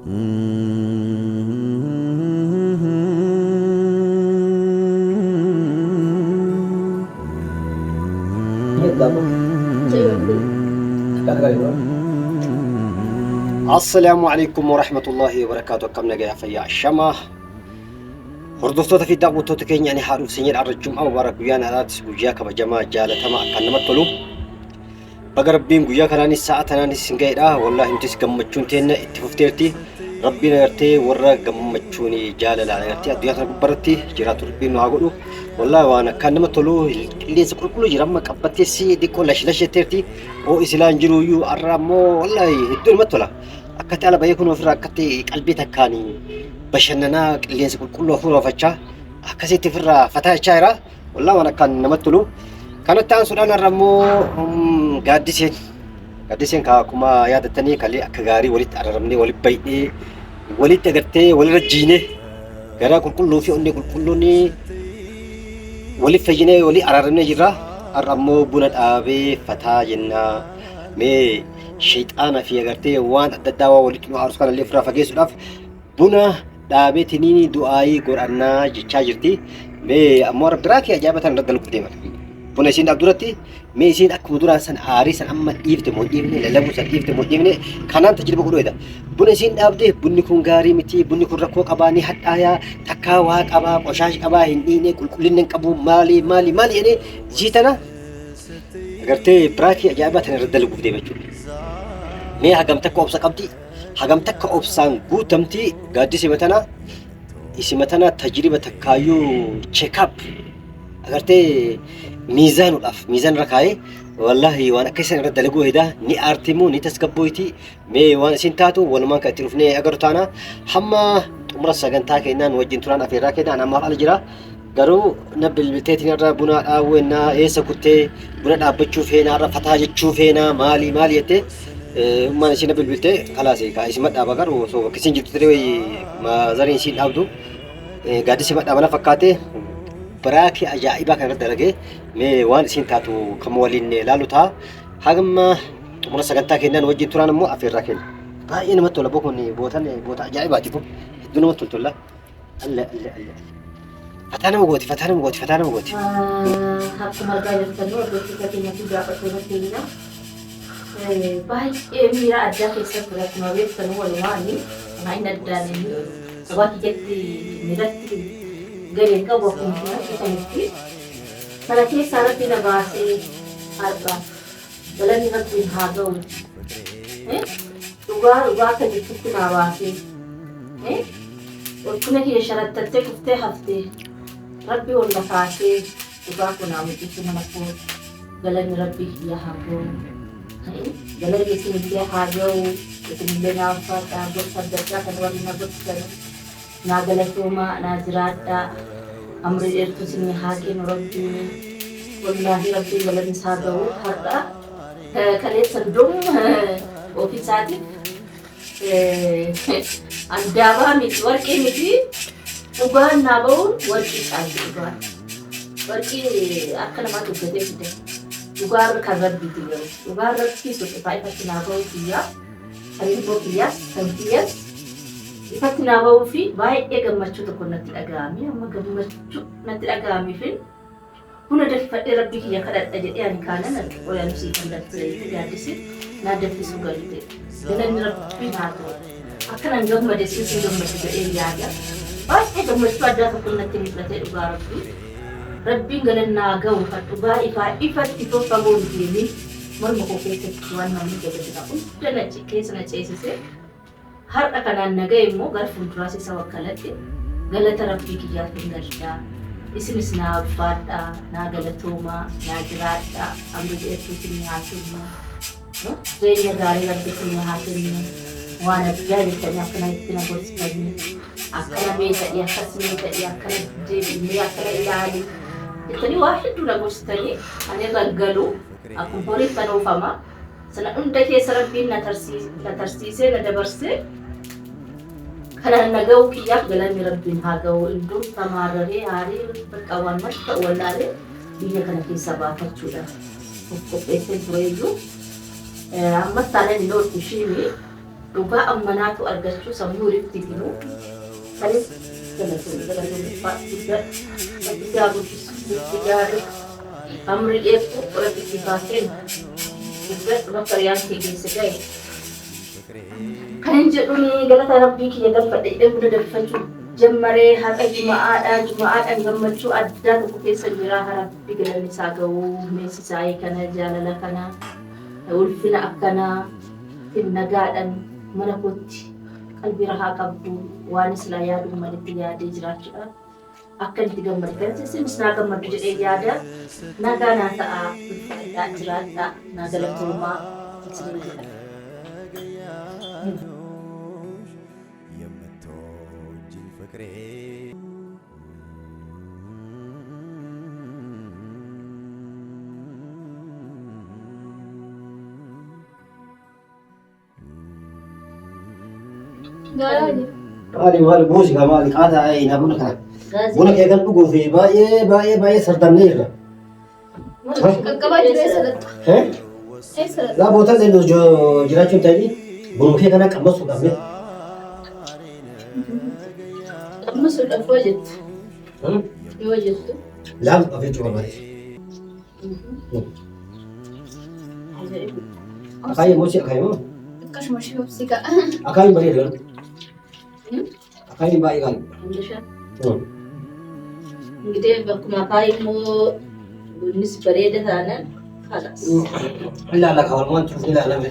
السلام عليكم ورحمة الله وبركاته. كم نجا فيا الشمع هردفتو في دعوة توتكين يعني حارف سنين على الجمعة وبارك ويانا على تسوجيا كبجماعة جالة تما كان نمطلو بقرب بين ويا كراني الساعة تناني سنجيرا والله انت سكمتشون تينا اتففتيرتي ربنا يرتي ورا قمتشوني جالة لا يرتي الدنيا تربرتي جرات ربنا عقولو والله وانا كان نمطلو اللي سكول كله جرام كبتي سي دي كل لش تيرتي او اسلام جرو يو ارامو والله الدنيا مطلع أكتي على بيكون وفرا أكتي قلبي تكاني بشننا اللي سكول كله فورا فتشا أكسي تفرا فتاة شايرة والله وانا كان نمطلو كانت تان سودان الرمو قادسين كاكما يادتني كالي أكغاري وليت أرمني ولي بيتي ولي تغرتي ولي رجيني غرا كل في أني كلني ولي فجيني ولي أرمني جرا الرمو بنت أبي فتاة جنا مي شيطان في غرتي وان الدعوة ولي كنو عرس كان اللي فرا فجيس لاف بنا دابي تنيني دعائي قرآن جتشاجرتي مي أمور براكي أجابة رد القديمة بنا سين عبدورتي مي سين أكو دوران سن عاري سن أما إيفت مو إيفني للبو سن إيفت مو إيفني كانان تجربة كله إذا بنا سين أبدي بني كون غاري متي بني كون ركوك أباني حتى آيا تكاواك أبا قشاش أبا هنديني كل أبو مالي يعني جيتنا أغرتي براكي أجابة رد القديمة مي هجم تكو أبسا قبتي هجم تكو أبسان قوتمتي قادي سمتنا تجربة تكايو تشيك اب أغرتي ميزان ركاي والله وانا كيسن رد لغو هدا ني ارتيمو ني تسكبويتي مي وانا سنتاتو ولما كتلفني اغرتانا حما عمر سغنتا كينان وجين تران افيرا كيدا انا ما الجرا غرو نبل بتيتي نرا بنا اوينا ايسكوتي بنا دابچو فينا رفتا جچو فينا مالي يتي ما نسي نبل بلتي خلاص كايس مدا بغر وسو كسين جتو تري ما زرين سين عبدو غادي سي مدا بنا فكاتي براكي أجائبا كان ردرجة مي وان سنتاتو كمولين لالوتا هاجم مرة سكنتا كنا نوجد ترانا مو أفير راكين هاي أنا متولا بكوني بوتا أجائبا تيفو دون ما تقول لا الله فتانا مغوتي حتى مرة قاعدة تنور بس كتير نتيجة بتقول تيجينا باي ميرا أجاك يسافر لك ما بيت تنور لواني ما ينداني سواء جتي ميرتي قال كم وقت كنتي فلكي صارت لنا باسي أربعة بلاني نبين هذول وقار كان يفكنا باسي وكنا هي شرط تتكفتي هفتي ربي ولا فاسي وقار كنا متكفنا مفروض بلاني ربي يا هابون بلاني سيدي هاجو وتنبينا فاتا بصدقا كنورنا بصدقا ناقلتوما نازراتا أمر إرتسني حاكم ربي والله ربي ولن سادو حتى كليت سندوم وفي ساعتي أندابا ميت ورقي ميتي وقال نابون ورقي ساعتي ورقي أكل ما تبدأ كده وقال كذب بيتيو وقال ربي سوف فايفة نابو فيا أريبو فيا سنتيا إفتنا بوفي باي إجمعتشو تكون نتلاقامي أما جمعتشو نتلاقامي فين هنا دفع ربي هي كذا أجد يعني كان ولا نسي كذا تجادسي نادف في سوغالي لأن ربي ناتو أكن أنجم مدرسة سيدهم مدرسة إيرياجا باي إجمعتشو أجد تكون نتلاقي ربي قالنا جو فتوبا إفتي فاقول فيني مرمو كيسة كوان نامي جبتنا أنت كيسة نتشيسة har akanan nagay mo gar fuldurasi sa wakalati galata rabbi kiyat bingalda isinis na fada na galatuma na jirata amri etu tini hatuma no zeyya gari rabbi tini hatuma wana biyali tanya kana itina bolis bani akana beta ya kasmi ta ya kana jebi me akana ilali itani wahid duna gostani ane gaggalu akun pori tanu fama sana unda ke sarabbi na tarsise na dabarse كان نجاو كياك بلاني ربين هاجو إندوم تمارري هاري بكوان مشت ولا لي بيجي كان في سباق تشولا وكوبيتين بريجو أما تاني نور تشيني dhugaa ammanaatu argachuu sammuu walitti hidhuu kanis guddaa guddisuu gaarii amri dheekuu qoratti baaseen guddatu bakka riyaan kee keessa ga'e kan hin jedhuun galata rabbii kiyya galfadhe buna dalfachuu jammaree haqa juma'aadhaan gammachuu addaa tokko keessa jira rabbi galanni isaa ga'uu meessisaa kana jaalala kana ulfina akkanaa nagaadhaan mana kootti qalbii rahaa qabdu waan islaa yaaduu malitti yaadee jiraachuudha akka itti gammadu kan isinis naa gammadu jedhee yaada nagaa naa ta'a ulfaadhaa jiraadhaa naa galatoomaa isin jedha. Maali maali muuziqaa maali qaataa ayina buna kana buna kee kan dhuguu fi baay'ee sartamnee jirra. Qaqqabaa jiree salatti. Laa bootaan dheedhuu jiraachuun ta'ee buna kee kana qabmasuu qabne. Qammasuudhaaf yoo jettu. Yoo jettu. Laam qabachuu barbaade. Akaayi moosi akaayi moo? Akkasuma shiibsi ga'a. Akaayi bareeda. Akaayi baay'ee gaali. Ingiddee bakkuma akaayi immoo bunnis bareeda taanaan halas. Ilaala kaawwamaan turuuf ilaalame.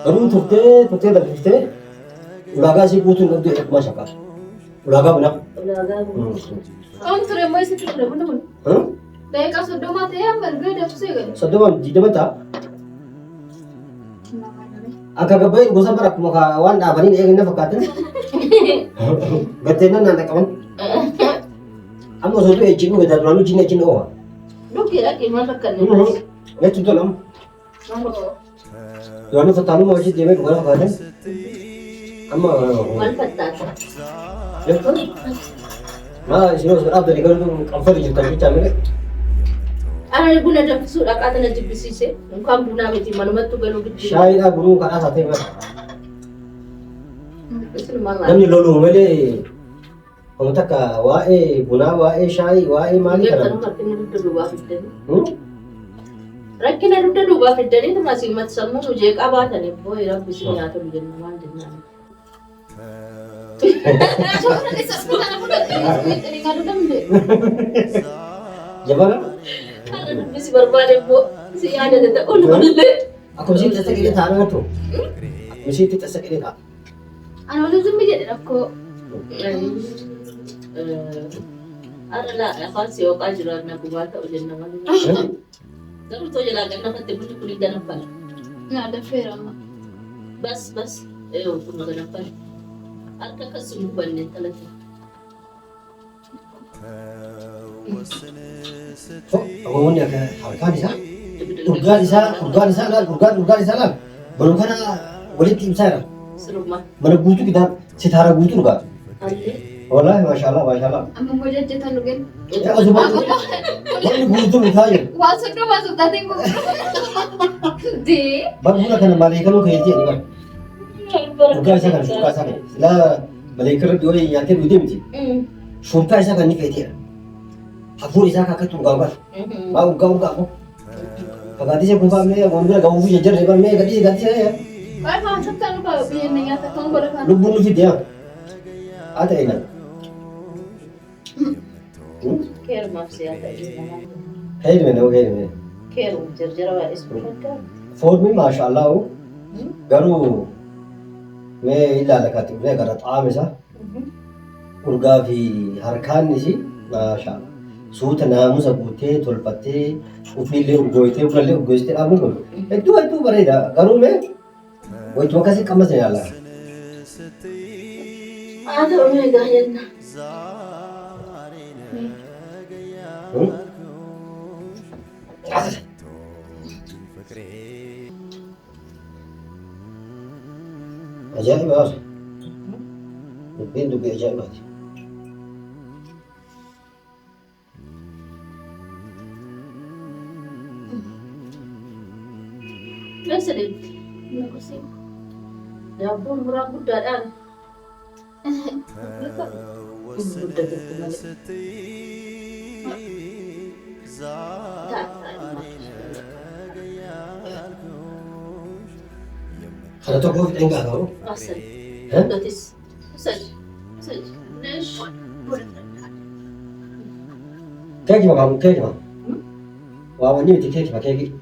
Garuu turtee darbiftee ulaagaa isii guutuun qabdu eegumaa shaqaa. Ulaagaa bunaa. Ulaagaa bunaa. Qaama ture immoo eessatti ture bunni kun? Daqiiqaa soddomaa ta'ee amma erga dabsee gale. Soddomaan digdama ta'a. Akka gabbayii gosa bara akkuma waan dhaabanii eegin na fakkaatan. Gatteennan naan dhaqqaban. Amma osoo du'e ejjiin dhugataa duraanuu ejjiin ejjiin oowa. Dhuggeedha qiimaan rakkanne. Netti tolamu. Duraanuu fattaanuma hojii deemee dhugaa fakkaatan. Amma Maal fattaata? maa isin osoo dhaabdanii garuu qanfatu jirtan bichaa mire. Ani buna danfisuudha qaatana jibbisiise. Mukaan bunaa miti manumattu galuu giddu. Shaayiidhaa guruu kadhaa isaa ta'e mara. Isin maal maal? Namni loluu malee wanti akka waa'ee bunaa, waa'ee shaayii, waa'ee maalii kana. Rakkina dugda duubaa fiddanii. Rakkina dugda duubaa fiddanii tumasii mati sammuu jeeqaa baatanii boo'ee rabbisi nyaata hin jennu maal jennaan. Jabana? Kana dubbisi barbaade boo si yaadate ta'uu malee. Akkuma isiin tasa qidee taa'aa jirtu. Akkuma isiitti tasa qidee taa'a. Ani waliin zimmi jedhe rakkoo. Arala afaan si hooqaa jiru na gubaa ta'u jenna malee. Garuu too jalaa gannafatti bunni kun hin ganaffale. Naa dafeera amma. Bas kun ganaffale. Harka akkasii mubanne talate. Namoonni akka harkaan isaa urgaan isaa laal baluu kana walitti ibsaa jira. Siruma. Mana guutuu kitaaba sitaara guutuu dhugaa. Allee. Wallaahi maashaallah. Amma immoo jajjatan dhugeen. Asuma wanni guutuu bitaa jiru. Waan soddomaa sottaatiin gosa. Dee. Barbuna kana maleekanuu keetii ani bara. Urgaa isaa kana. Silaa maleekarra dhiyoo nyaatee duutee miti. Shurkaa isaa kan ni feeteera. Hafuun isaa akka tungaan bara. Maa urgaa kun. Fagaatii ishee kuufaa mee wantoota gahuufii jajjarree bara mee gadhiisee. Waan fa'aa sottaan dhufaa biyya inni nyaata kan godha kan. Lubbuun nuti deema. Haa ta'e naan. Keerumaaf siyaasa jenna. Heedime. Keerum jarjara waa isku fakkaata. Foormi maashaallah garuu mee ilaala kaatti mee gara xaa'ame isaa urgaa fi harkaan isii maashaallah. Suuta naamusa guutee tolfattee ufiillee urgooyitee urgallee urgooyitee dhaabuun kun hedduu bareeda garuu mee wayituma akkasii qammas ni ilaala. Haa ta'u meegaa jenna. Ajaa'iba! Dubbii ajaa'ibaati. Biasanya, aku sih. Dapur murah muda dan. Muda gitu balik. Kalau toko enggak tahu. Asal. Hah? Notis. Asal. Asal. Nesh. Kayak gimana kamu? Kayak gimana? Wah, ini mesti kayak gimana kayak gitu.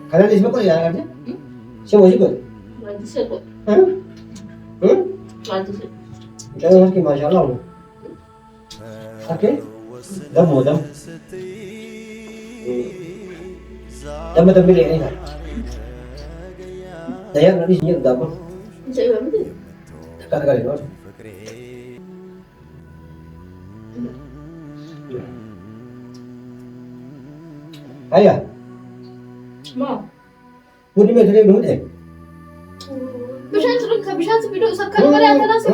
Kalian di sini kok ya kan? Semua sih kok. Lanjut sih kok. Hah? Lanjut sih. Jangan lagi masya Allah. Oke. Dah mau dah. Dah mau tampil ini kan? Saya nanti sini udah apa? Saya banget tuh. Kata-kata itu. Ayah, Mau. budi metode dulu deh. Bisa video sakal mari antara sih.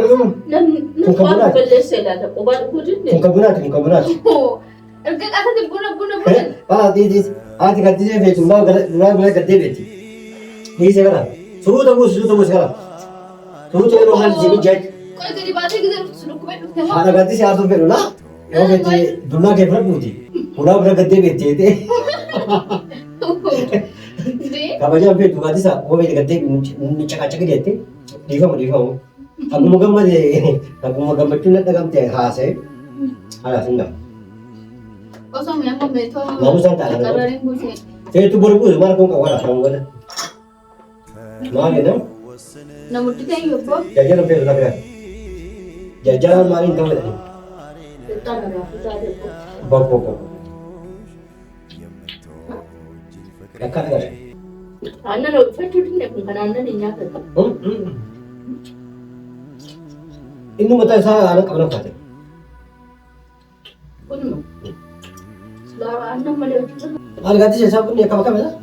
Dan Bukan aku beli selada. Obat kudin deh. Muka berat. Oh. Erkek kata di buna. Ati ganti je betu, mau ganti beti. Ini sekarang. Suruh tunggu sekarang. Suruh lo hal jadi jadi. Kalau jadi baca gitu sudah kuat tengok. Ada ganti si Arthur beru lah. Yo beti, dunia ke berapa budi? Pura ganti beti itu. Jadi Kabarnya betu ganti sa, oh beti ganti cakap dia itu. Diva. Aku mau gambar tu nak gambar teh khas eh. Ada sini. kosong ya membeto. Mau santai. Kalau yang busi. Saya tu baru mana kau kawan sama mana? Mana ni? Namun kita yang yobo. Jajan apa tu nak? Jajan mana kau ni? Kita ada kita ada. Bapak. Dekat kan? Anda lo fetulin deh bukan anda ni nyata. Ini mata saya anak kawan kata. Pun. Selama anda melihat Ada ganti saya pun ni kawan kata.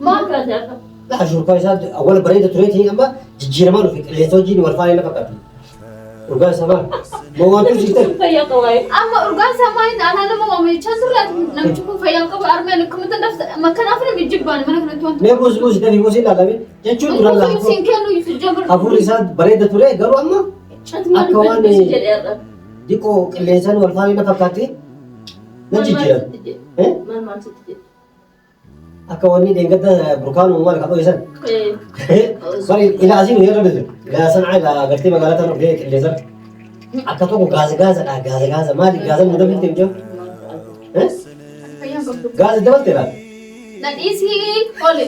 maka dah. لا شوف كويس اول بريده تريتي اما تجي ما في اللي توجي والفاي لا فقط وقال سما مو انت جيت Supaya kawai. Amma urgan sama ini anak-anak mau ambil chandra nam cukup fayal kau armen kamu tanda makan apa nih jibban mana kena tuan. मैं बुझ नहीं बुझ ला लगे ये चुन रहा Kalau singkir lu itu jabar. ابو رساد بريده تري قالوا اما ديكو اللسان والفاي لا فقط نجي eh Man sedikit. akawani dengat burkan umar kau isan Eh. sorry ila azin ya rabbi لا صنع لا قلت ما قالت انا بديك الليزر akatoko gaza mali gaza muda bil temjo eh Fayal kau. gaza dapat tera Dan isi oleh.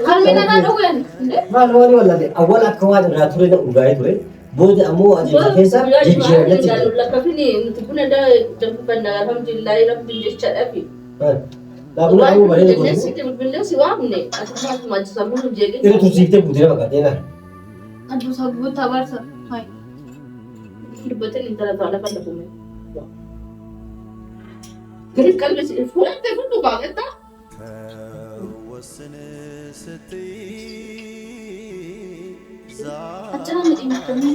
Kalau mana nak doan. ما لوني ولا دي اول اكواد راتوري ugai tore بود امو اجي كيسا جيجي نتي Lakaf ini untuk pun ada jangka pandang alhamdulillah alhamdulillah cakap. لا بقول امو بريده Jadi كله kita berbenda si wam ni. Atau macam sabun jadi. itu tuh sih budira bagaimana Aduh sabut tabar sa. Hai. Betul intara tu ada pada pun. Jadi kalau si fulan tu pun tu banget tak? Acha ni kami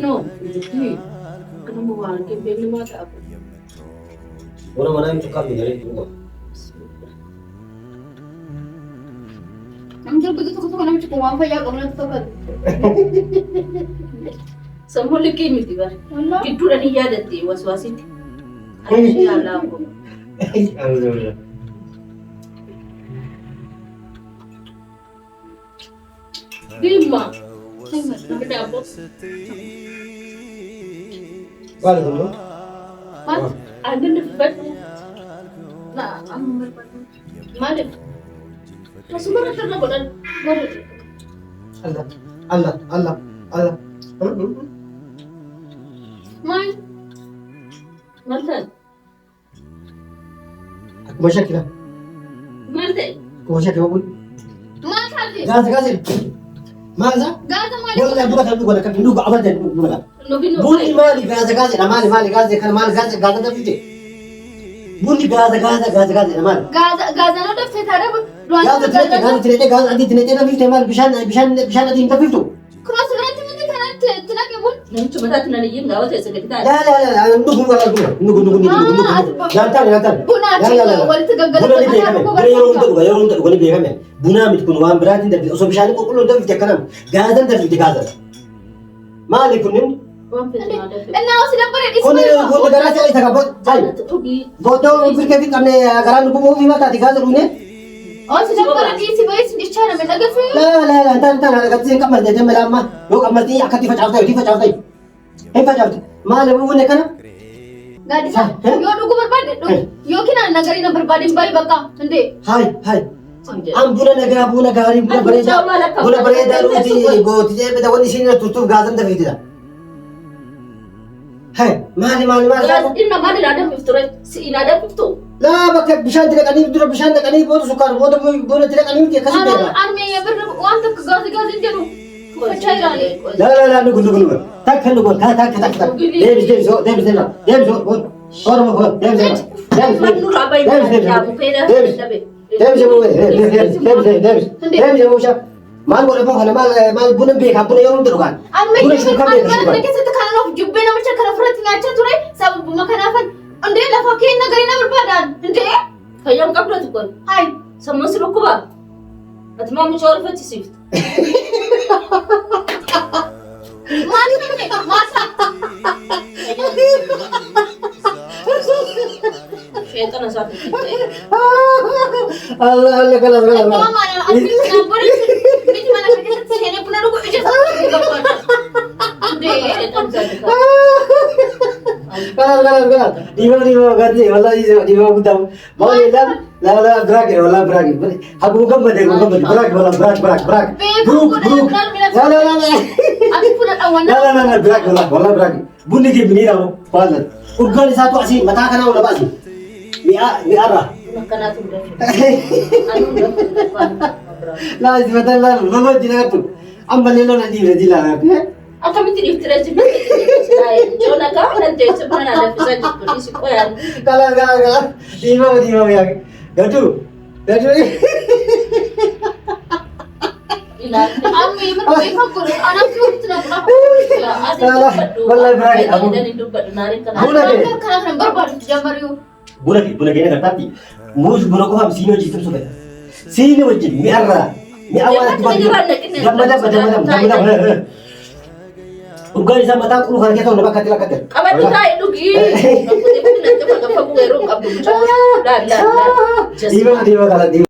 no. Jadi kena bawa ke beli mata apa. orang mana yang suka dari itu Nampak begitu kau nak cukup wang fayal kau nak tahu. Semua lagi mesti bar. Allah. Kita dah ni ada ti was-was ini. Insya-Allah. alhamdulillah Lima. Tengok. Kita apa? balik dulu Mat. Ada debat. Nah, kamu berpadu. Mana? Masuk mana ternak dan baru. Allah Mai. Mantan. aku مشاكل Mantan. aku مشاكل بقول Ma tadi. غازل ماذا Gaza mai. والله ولا كان نوق ابدا ولا Nobi no. بني مالي غازل مالي غازل كان مال غازل ده فيدي بني غازل مال Gaza no dah saya ada. غازل تريتي غازل عندي تريتي ده فيدي مال بشان دي انت فيدو Cross nanti mungkin kan tenaga pun. Namichi mataatti nan iyyin gaawwa ta'e sagantaa. لا نقول ولا نقول نقول Buna walitti gaggalabaa. Bunaa miti kun waan biraatiin darbii osoo bishaan qulqulluun darbii akkanam gaazan darbii gaazan. Maali kunnin? እና ወስ ነበር Kun kun garaa ta'e takka boodoo birkee fi qabne garaan dhuguu fi mataati gaazan dhuunee. ወስ ነበር ዲሲ በይስ ይቻላል መደገፍ لا tan gatti qamal de demela amma yoo qamalti akkatti facaaftai hin facaafte maali buune kana ጋዲሳ ዮ ዱጉ በርባደ ዮኪና ነገሪ ነበር ባዲን ባይ በቃ እንዴ hai am buna gaarii buna bareedaa dhuuti gooti jee da wani isin turtuuf gaazan dafitidha hai maali Inna maali laadam ifture si ilaadam iftu. laa bakka bishaan dilaqanii dura bishaan dhaqanii booda sukkaar booda buna dilaqanii miti akkasii beeka አርሜ የብር ዋንተ ጋዝ ጋዝ እንጀሩ ፈቻ ይላል لا نقول تك maal godhamu kana maal buna beekaa buna yeroo dhugan buna shuukaa beekaa አርሜ ከሰተ ካናው ጁቤ ነው ብቻ ከረፍረት ናቸው ቱሬ ሰበብ መከናፈን እንዴ ለፋኪ ነገር ይነበርባዳል እንዴ Fayyam qabdatu kun. ሃይ Samman si rukkuba. Ati maa mucaa olfatti siifte. ማለት ነው ማሳ Sheexana isaati fitte. Allah kalas ማማ አጥቢ ነበር ምን ማለት ነው ተሰኔ ቡና ነው እጀታ እንዴ Sheexan isaati ka. kalas diva ganti diva butam mau lihat la brak aku gambar brak bruk አጥቢ ቡና አዋና brak bunyi ke bini kamu padahal urgan satu asin mata kana udah pasti miara Akkanaatu dafe. Anu dafe. la sebentar lolo jinak tu ambal lolo nanti berjilan Akkamitti dhiftira jirti. Joona kaa nan teesse mana lafisa jirtu dhisi qoyaan. kalas diva ya gatu Ilaalte. አርሜ ምን ቤካኩር አናቱ ትነብራ wallahi berani aku Ani dubbadhu naareen kana. Buna ke? ከናፈን በርባዱ ጀመሪው buna kene katati mus buna ko ham sino jitum so sino wajib miara mi awal gamada urgan isa mata ku kan kita udah katil Qabadhu taa'e dhugi. Bakkooti kun natti bakka fagoo yeroo qabdu mucaa. Laal. diva kala diva